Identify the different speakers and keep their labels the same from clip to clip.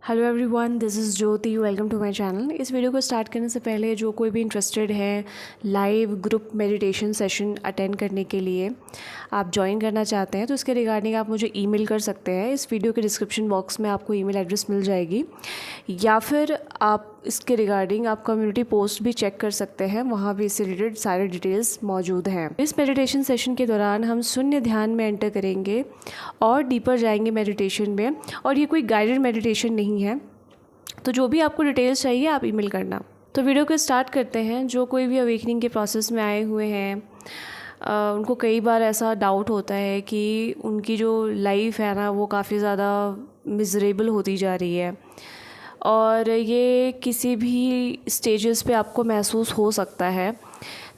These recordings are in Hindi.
Speaker 1: Hello everyone, this is Jyoti. Welcome to my channel. इस वीडियो को स्टार्ट करने से पहले जो कोई भी इंटरेस्टेड है live group meditation session attend करने के लिए आप ज्वाइन करना चाहते हैं तो इसके रिगार्डिंग आप मुझे ईमेल कर सकते हैं। इस वीडियो के डिस्क्रिप्शन बॉक्स में आपको ईमेल एड्रेस मिल जाएगी, या फिर आप इसके रिगार्डिंग आप कम्युनिटी पोस्ट भी चेक कर सकते हैं, वहाँ भी इससे रिलेटेड सारे डिटेल्स मौजूद हैं। इस मेडिटेशन सेशन के दौरान हम शून्य ध्यान में एंटर करेंगे और डीपर जाएंगे मेडिटेशन में, और ये कोई गाइडेड मेडिटेशन नहीं है। तो जो भी आपको डिटेल्स चाहिए आप ईमेल करना। तो वीडियो को स्टार्ट करते हैं। जो कोई भी अवेकनिंग के प्रोसेस में आए हुए हैं उनको कई बार ऐसा डाउट होता है कि उनकी जो लाइफ है ना वो काफ़ी ज़्यादा मिजरेबल होती जा रही है, और ये किसी भी स्टेजेस पे आपको महसूस हो सकता है,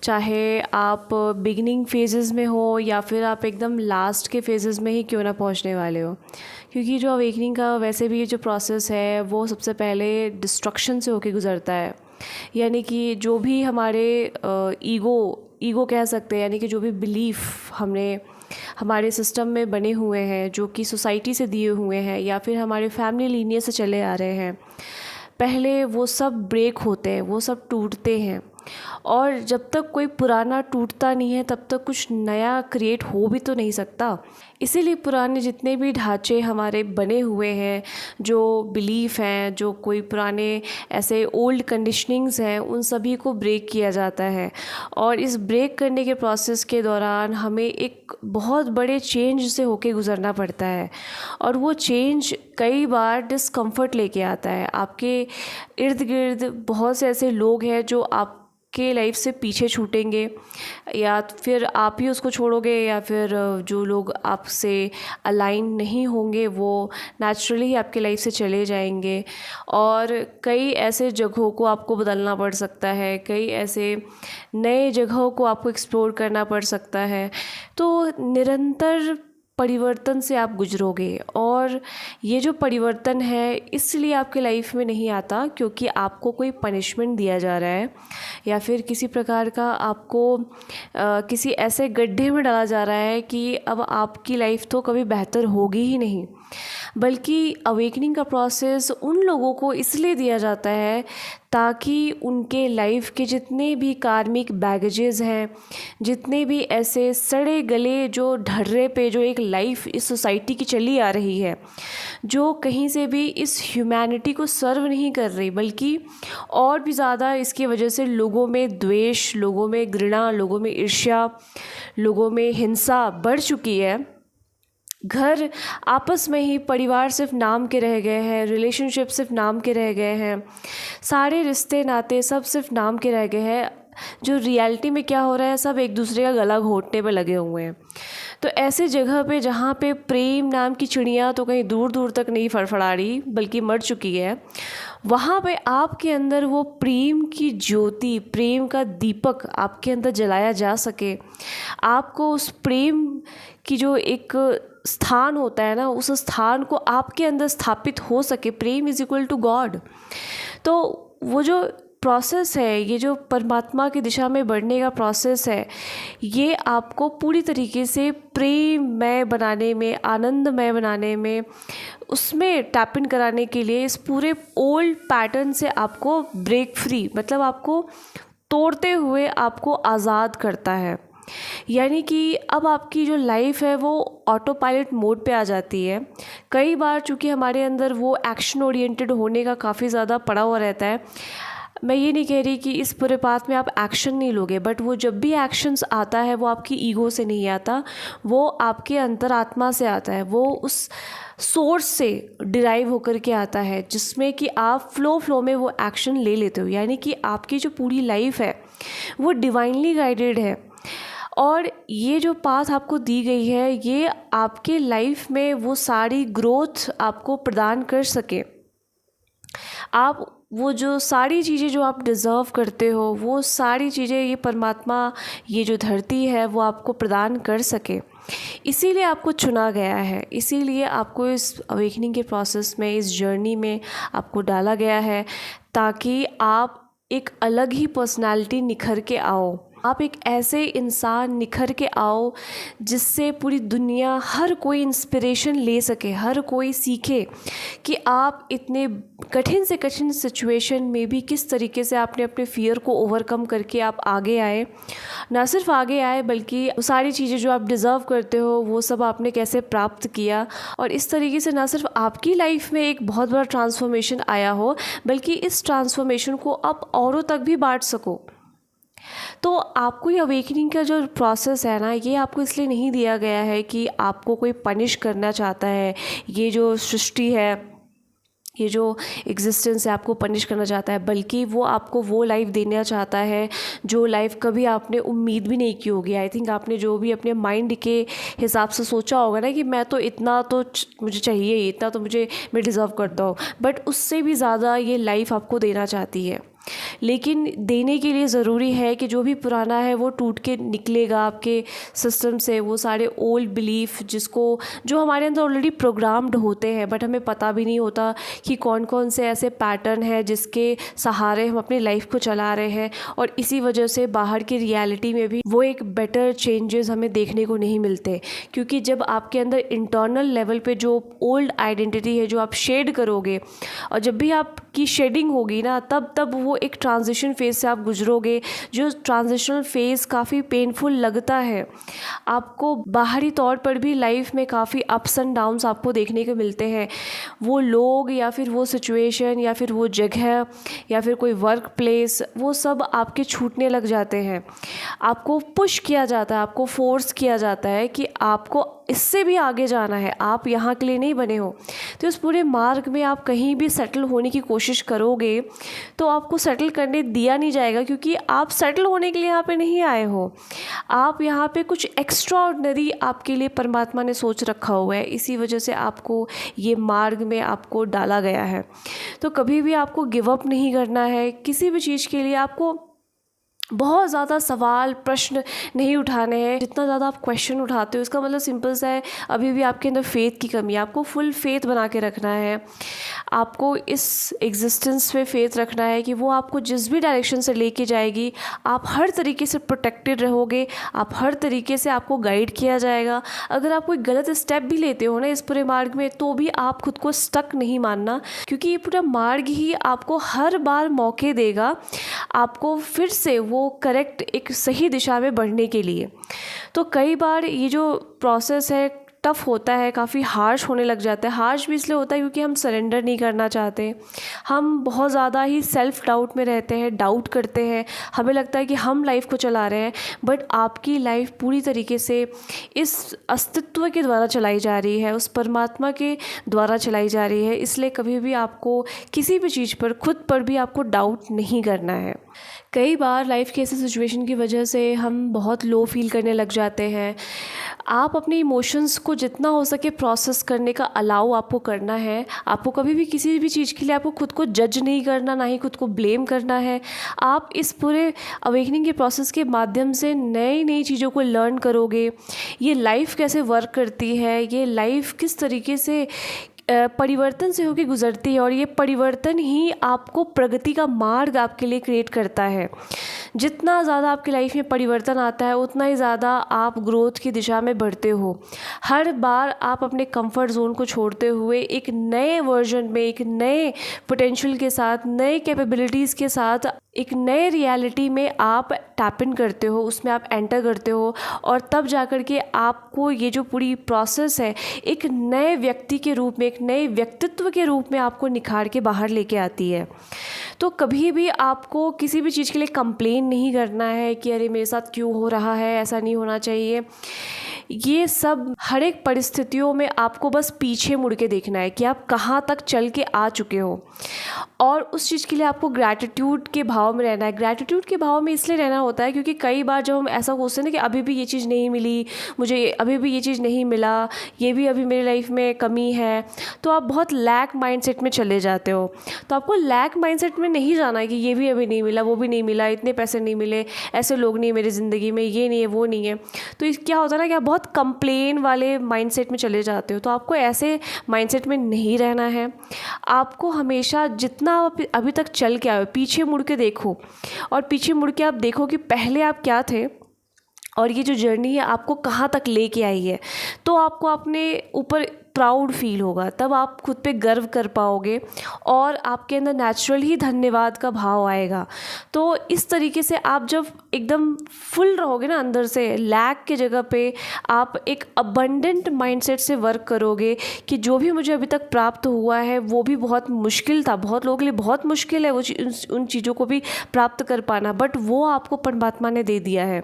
Speaker 1: चाहे आप बिगिनिंग फेजेस में हो या फिर आप एकदम लास्ट के फेजेस में ही क्यों ना पहुंचने वाले हो। क्योंकि जो अवेकनिंग का वैसे भी जो प्रोसेस है वो सबसे पहले डिस्ट्रक्शन से होके गुजरता है। यानी कि जो भी हमारे ईगो कह सकते हैं, यानी कि जो भी बिलीफ हमने हमारे सिस्टम में बने हुए हैं, जो कि सोसाइटी से दिए हुए हैं या फिर हमारे फैमिली लीनियज से चले आ रहे हैं, पहले वो सब ब्रेक होते हैं, वो सब टूटते हैं। और जब तक कोई पुराना टूटता नहीं है तब तक कुछ नया क्रिएट हो भी तो नहीं सकता। इसीलिए पुराने जितने भी ढांचे हमारे बने हुए हैं, जो बिलीफ हैं, जो कोई पुराने ऐसे ओल्ड कंडीशनिंग्स हैं, उन सभी को ब्रेक किया जाता है। और इस ब्रेक करने के प्रोसेस के दौरान हमें एक बहुत बड़े चेंज से होके गुजरना पड़ता है, और वो चेंज कई बार डिस्कम्फर्ट लेके आता है। आपके इर्द गिर्द बहुत से ऐसे लोग हैं जो आपके लाइफ से पीछे छूटेंगे, या फिर आप ही उसको छोड़ोगे, या फिर जो लोग आपसे अलाइन नहीं होंगे वो नेचुरली ही आपके लाइफ से चले जाएंगे। और कई ऐसे जगहों को आपको बदलना पड़ सकता है, कई ऐसे नए जगहों को आपको एक्सप्लोर करना पड़ सकता है। तो निरंतर परिवर्तन से आप गुजरोगे, और ये जो परिवर्तन है इसलिए आपके लाइफ में नहीं आता क्योंकि आपको कोई पनिशमेंट दिया जा रहा है, या फिर किसी प्रकार का आपको किसी ऐसे गड्ढे में डाला जा रहा है कि अब आपकी लाइफ तो कभी बेहतर होगी ही नहीं। बल्कि अवेकनिंग का प्रोसेस उन लोगों को इसलिए दिया जाता है ताकि उनके लाइफ के जितने भी कार्मिक बैगेजेस हैं, जितने भी ऐसे सड़े गले जो ढर्रे पे जो एक लाइफ इस सोसाइटी की चली आ रही है, जो कहीं से भी इस ह्यूमैनिटी को सर्व नहीं कर रही, बल्कि और भी ज़्यादा इसकी वजह से लोगों में द्वेष, लोगों में घृणा, लोगों में ईर्ष्या, लोगों में हिंसा बढ़ चुकी है। घर आपस में ही, परिवार सिर्फ नाम के रह गए हैं, रिलेशनशिप सिर्फ नाम के रह गए हैं, सारे रिश्ते नाते सब सिर्फ नाम के रह गए हैं। जो रियलिटी में क्या हो रहा है, सब एक दूसरे का गला घोंटने पे लगे हुए हैं। तो ऐसे जगह पे जहाँ पे प्रेम नाम की चिड़िया तो कहीं दूर दूर तक नहीं फड़फड़ा रही बल्कि मर चुकी है, वहाँ पे आपके अंदर वो प्रेम की ज्योति, प्रेम का दीपक आपके अंदर जलाया जा सके, आपको उस प्रेम की जो एक स्थान होता है ना, उस स्थान को आपके अंदर स्थापित हो सके। प्रेम इज इक्वल टू गॉड। तो वो जो प्रोसेस है, ये जो परमात्मा की दिशा में बढ़ने का प्रोसेस है, ये आपको पूरी तरीके से प्रेममय बनाने में, आनंदमय बनाने में, उसमें टैप इन कराने के लिए इस पूरे ओल्ड पैटर्न से आपको ब्रेक फ्री, मतलब आपको तोड़ते हुए आपको आज़ाद करता है। यानी कि अब आपकी जो लाइफ है वो ऑटो पायलट मोड पे आ जाती है। कई बार चूँकि हमारे अंदर वो एक्शन ओरिएंटेड होने का काफ़ी ज़्यादा पड़ा हुआ रहता है। मैं ये नहीं कह रही कि इस पूरे पाथ में आप एक्शन नहीं लोगे, बट वो जब भी एक्शंस आता है वो आपकी ईगो से नहीं आता, वो आपके अंतरात्मा से आता है, वो उस सोर्स से डिराइव होकर के आता है, जिसमें कि आप फ्लो में वो एक्शन ले लेते हो। यानी कि आपकी जो पूरी लाइफ है वो डिवाइनली गाइडेड है, और ये जो पाथ आपको दी गई है ये आपके लाइफ में वो सारी ग्रोथ आपको प्रदान कर सके। आप वो जो सारी चीज़ें जो आप डिज़र्व करते हो, वो सारी चीज़ें ये परमात्मा, ये जो धरती है वो आपको प्रदान कर सके। इसीलिए आपको चुना गया है, इसीलिए आपको इस अवेकनिंग के प्रोसेस में, इस जर्नी में आपको डाला गया है, ताकि आप एक अलग ही पर्सनालिटी निखर के आओ। आप एक ऐसे इंसान निखर के आओ जिससे पूरी दुनिया, हर कोई इंस्पिरेशन ले सके, हर कोई सीखे कि आप इतने कठिन से कठिन सिचुएशन में भी किस तरीके से आपने अपने फ़ियर को ओवरकम करके आप आगे आए। ना सिर्फ आगे आए बल्कि वो सारी चीज़ें जो आप डिज़र्व करते हो वो सब आपने कैसे प्राप्त किया, और इस तरीके से ना सिर्फ आपकी लाइफ में एक बहुत बड़ा ट्रांसफॉर्मेशन आया हो बल्कि इस ट्रांसफॉर्मेशन को आप औरों तक भी बांट सको। तो आपको ये अवेकनिंग का जो प्रोसेस है ना, ये आपको इसलिए नहीं दिया गया है कि आपको कोई पनिश करना चाहता है। ये जो सृष्टि है, ये जो एग्जिस्टेंस है, आपको पनिश करना चाहता है, बल्कि वो आपको वो लाइफ देना चाहता है जो लाइफ कभी आपने उम्मीद भी नहीं की होगी। आई थिंक आपने जो भी अपने माइंड के हिसाब से सोचा होगा ना कि मैं तो इतना तो मुझे चाहिए, इतना तो मैं डिज़र्व करता हूँ, बट उससे भी ज़्यादा ये लाइफ आपको देना चाहती है। लेकिन देने के लिए ज़रूरी है कि जो भी पुराना है वो टूट के निकलेगा आपके सिस्टम से। वो सारे ओल्ड बिलीफ जो हमारे अंदर ऑलरेडी प्रोग्राम्ड होते हैं, बट हमें पता भी नहीं होता कि कौन कौन से ऐसे पैटर्न हैं जिसके सहारे हम अपनी लाइफ को चला रहे हैं, और इसी वजह से बाहर की रियलिटी में भी वो एक बेटर चेंजेस हमें देखने को नहीं मिलते। क्योंकि जब आपके अंदर इंटरनल लेवल पे जो ओल्ड आइडेंटिटी है जो आप शेड करोगे, और जब भी आपकी शेडिंग होगी ना, तब वो एक ट्रांजिशन फेज़ से आप गुजरोगे, जो ट्रांजिशनल फेज़ काफ़ी पेनफुल लगता है। आपको बाहरी तौर पर भी लाइफ में काफ़ी अप्स एंड डाउन्स आपको देखने को मिलते हैं। वो लोग या फिर वो सिचुएशन या फिर वो जगह या फिर कोई वर्क प्लेस, वो सब आपके छूटने लग जाते हैं। आपको पुश किया जाता है, आपको फोर्स किया जाता है कि आपको इससे भी आगे जाना है, आप यहाँ के लिए नहीं बने हो। तो इस पूरे मार्ग में आप कहीं भी सेटल होने की कोशिश करोगे तो आपको सेटल करने दिया नहीं जाएगा, क्योंकि आप सेटल होने के लिए यहाँ पे नहीं आए हो। आप यहाँ पे कुछ एक्स्ट्रा ऑर्डिनरी आपके लिए परमात्मा ने सोच रखा हुआ है, इसी वजह से आपको ये मार्ग में आपको डाला गया है। तो कभी भी आपको गिव अप नहीं करना है किसी भी चीज़ के लिए। आपको बहुत ज़्यादा सवाल प्रश्न नहीं उठाने हैं। जितना ज़्यादा आप क्वेश्चन उठाते हो, इसका मतलब सिंपल सा है, अभी भी आपके अंदर फेथ की कमी है। आपको फुल फेथ बना के रखना है। आपको इस एग्जिस्टेंस पे फेथ रखना है कि वो आपको जिस भी डायरेक्शन से लेके जाएगी, आप हर तरीके से प्रोटेक्टेड रहोगे, आप हर तरीके से आपको गाइड किया जाएगा। अगर आप कोई गलत स्टेप भी लेते हो ना इस पूरे मार्ग में, तो भी आप खुद को स्टक नहीं मानना, क्योंकि ये पूरा मार्ग ही आपको हर बार मौके देगा आपको फिर से वो करेक्ट एक सही दिशा में बढ़ने के लिए। तो कई बार ये जो प्रोसेस है टफ़ होता है, काफ़ी हार्श होने लग जाता है। हार्श भी इसलिए होता है क्योंकि हम सरेंडर नहीं करना चाहते। हम बहुत ज़्यादा ही सेल्फ़ डाउट में रहते हैं, डाउट करते हैं। हमें लगता है कि हम लाइफ को चला रहे हैं, बट आपकी लाइफ पूरी तरीके से इस अस्तित्व के द्वारा चलाई जा रही है, उस परमात्मा के द्वारा चलाई जा रही है। इसलिए कभी भी आपको किसी भी चीज़ पर, खुद पर भी आपको डाउट नहीं करना है। कई बार लाइफ की ऐसी सिचुएशन की वजह से हम बहुत लो फील करने लग जाते हैं। आप अपने इमोशंस को जितना हो सके प्रोसेस करने का अलाउ आपको करना है। आपको कभी भी किसी भी चीज़ के लिए आपको खुद को जज नहीं करना, ना ही खुद को ब्लेम करना है। आप इस पूरे अवेकनिंग के प्रोसेस के माध्यम से नई नई चीज़ों को लर्न करोगे। ये लाइफ कैसे वर्क करती है, ये लाइफ किस तरीके से परिवर्तन से होकर गुजरती है, और ये परिवर्तन ही आपको प्रगति का मार्ग आपके लिए क्रिएट करता है। जितना ज़्यादा आपकी लाइफ में परिवर्तन आता है, उतना ही ज़्यादा आप ग्रोथ की दिशा में बढ़ते हो। हर बार आप अपने कंफर्ट जोन को छोड़ते हुए एक नए वर्जन में, एक नए पोटेंशियल के साथ, नए कैपेबिलिटीज़ के साथ, एक नए रियलिटी में आप टैप इन करते हो, उसमें आप एंटर करते हो, और तब जाकर के आपको ये जो पूरी प्रोसेस है एक नए व्यक्ति के रूप में, एक नए व्यक्तित्व के रूप में आपको निखार के बाहर लेके आती है। तो कभी भी आपको किसी भी चीज़ के लिए कंप्लेन नहीं करना है कि अरे मेरे साथ क्यों हो रहा है, ऐसा नहीं होना चाहिए। ये सब हर एक परिस्थितियों में आपको बस पीछे मुड़ के देखना है कि आप कहाँ तक चल के आ चुके हो, और उस चीज़ के लिए आपको ग्रैटिट्यूड के भाव में रहना है। ग्रैटिट्यूड के भाव में इसलिए रहना होता है क्योंकि कई बार जब हम ऐसा सोचते हैं ना कि अभी भी ये चीज़ नहीं मिली, मुझे अभी भी ये चीज़ नहीं मिला, ये भी अभी मेरी लाइफ में कमी है, तो आप बहुत लैक माइंडसेट में चले जाते हो। तो आपको लैक माइंडसेट में नहीं जाना है कि ये भी अभी नहीं मिला, वो भी नहीं मिला, इतने पैसे नहीं मिले, ऐसे लोग नहीं मेरी ज़िंदगी में, ये नहीं है, वो नहीं है। तो क्या होता है ना कि आप बहुत बहुत कंप्लेन वाले माइंडसेट में चले जाते हो। तो आपको ऐसे माइंडसेट में नहीं रहना है। आपको हमेशा जितना अभी तक चल के आए हो पीछे मुड़ के देखो, और पीछे मुड़ के आप देखो कि पहले आप क्या थे और ये जो जर्नी है आपको कहाँ तक लेके आई है। तो आपको अपने ऊपर प्राउड फील होगा, तब आप खुद पे गर्व कर पाओगे और आपके अंदर नेचुरल ही धन्यवाद का भाव आएगा। तो इस तरीके से आप जब एकदम फुल रहोगे ना अंदर से, लैक की जगह पे आप एक अबंडेंट माइंडसेट से वर्क करोगे कि जो भी मुझे अभी तक प्राप्त हुआ है वो भी बहुत मुश्किल था, बहुत लोगों के लिए बहुत मुश्किल है वो उन चीज़ों को भी प्राप्त कर पाना, बट वो आपको परमात्मा ने दे दिया है।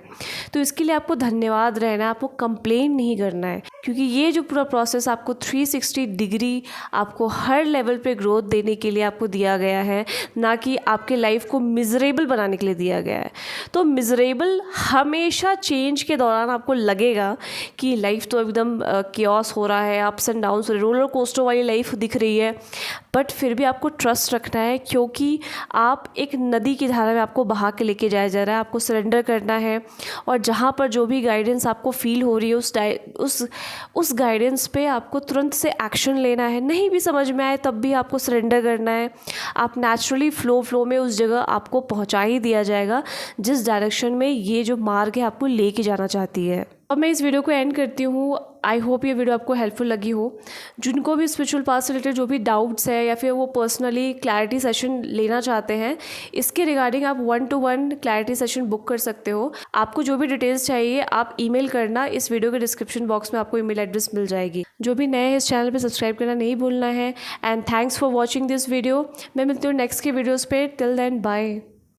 Speaker 1: तो इसके लिए आपको धन्यवाद रहना है, आपको कंप्लेन नहीं करना है, क्योंकि ये जो पूरा प्रोसेस आपको 360 डिग्री आपको हर लेवल पे ग्रोथ देने के लिए आपको दिया गया है, ना कि आपके लाइफ को मिजरेबल बनाने के लिए दिया गया है। तो मिजरेबल हमेशा चेंज के दौरान आपको लगेगा कि लाइफ तो एकदम केओस हो रहा है, ups and downs, roller coaster वाली लाइफ दिख रही है, बट फिर भी आपको ट्रस्ट रखना है, क्योंकि आप एक नदी की धारा में आपको बहा के लेके जाया जा रहा है। आपको सरेंडर करना है और जहाँ पर जो भी गाइडेंस आपको फील हो रही है उस गाइडेंस पे आपको तुरंत से एक्शन लेना है। नहीं भी समझ में आए तब भी आपको सरेंडर करना है। आप नेचुरली फ्लो में उस जगह आपको पहुंचा ही दिया जाएगा जिस डायरेक्शन में ये जो मार्ग है आपको लेके जाना चाहती है। अब मैं इस वीडियो को एंड करती हूँ। आई होप ये वीडियो आपको हेल्पफुल लगी हो। जिनको भी स्पिरिचुअल पाथ से रिलेटेड जो भी डाउट्स है या फिर वो पर्सनली क्लैरिटी सेशन लेना चाहते हैं, इसके रिगार्डिंग आप 1-to-1 क्लैरिटी सेशन बुक कर सकते हो। आपको जो भी डिटेल्स चाहिए आप ईमेल करना, इस वीडियो के डिस्क्रिप्शन बॉक्स में आपको ईमेल एड्रेस मिल जाएगी। जो भी नए हैं इस चैनल पर सब्सक्राइब करना नहीं भूलना है। And thanks for watching this video. मैं मिलती हूँ नेक्स्ट के वीडियोज़ पे। Till then bye.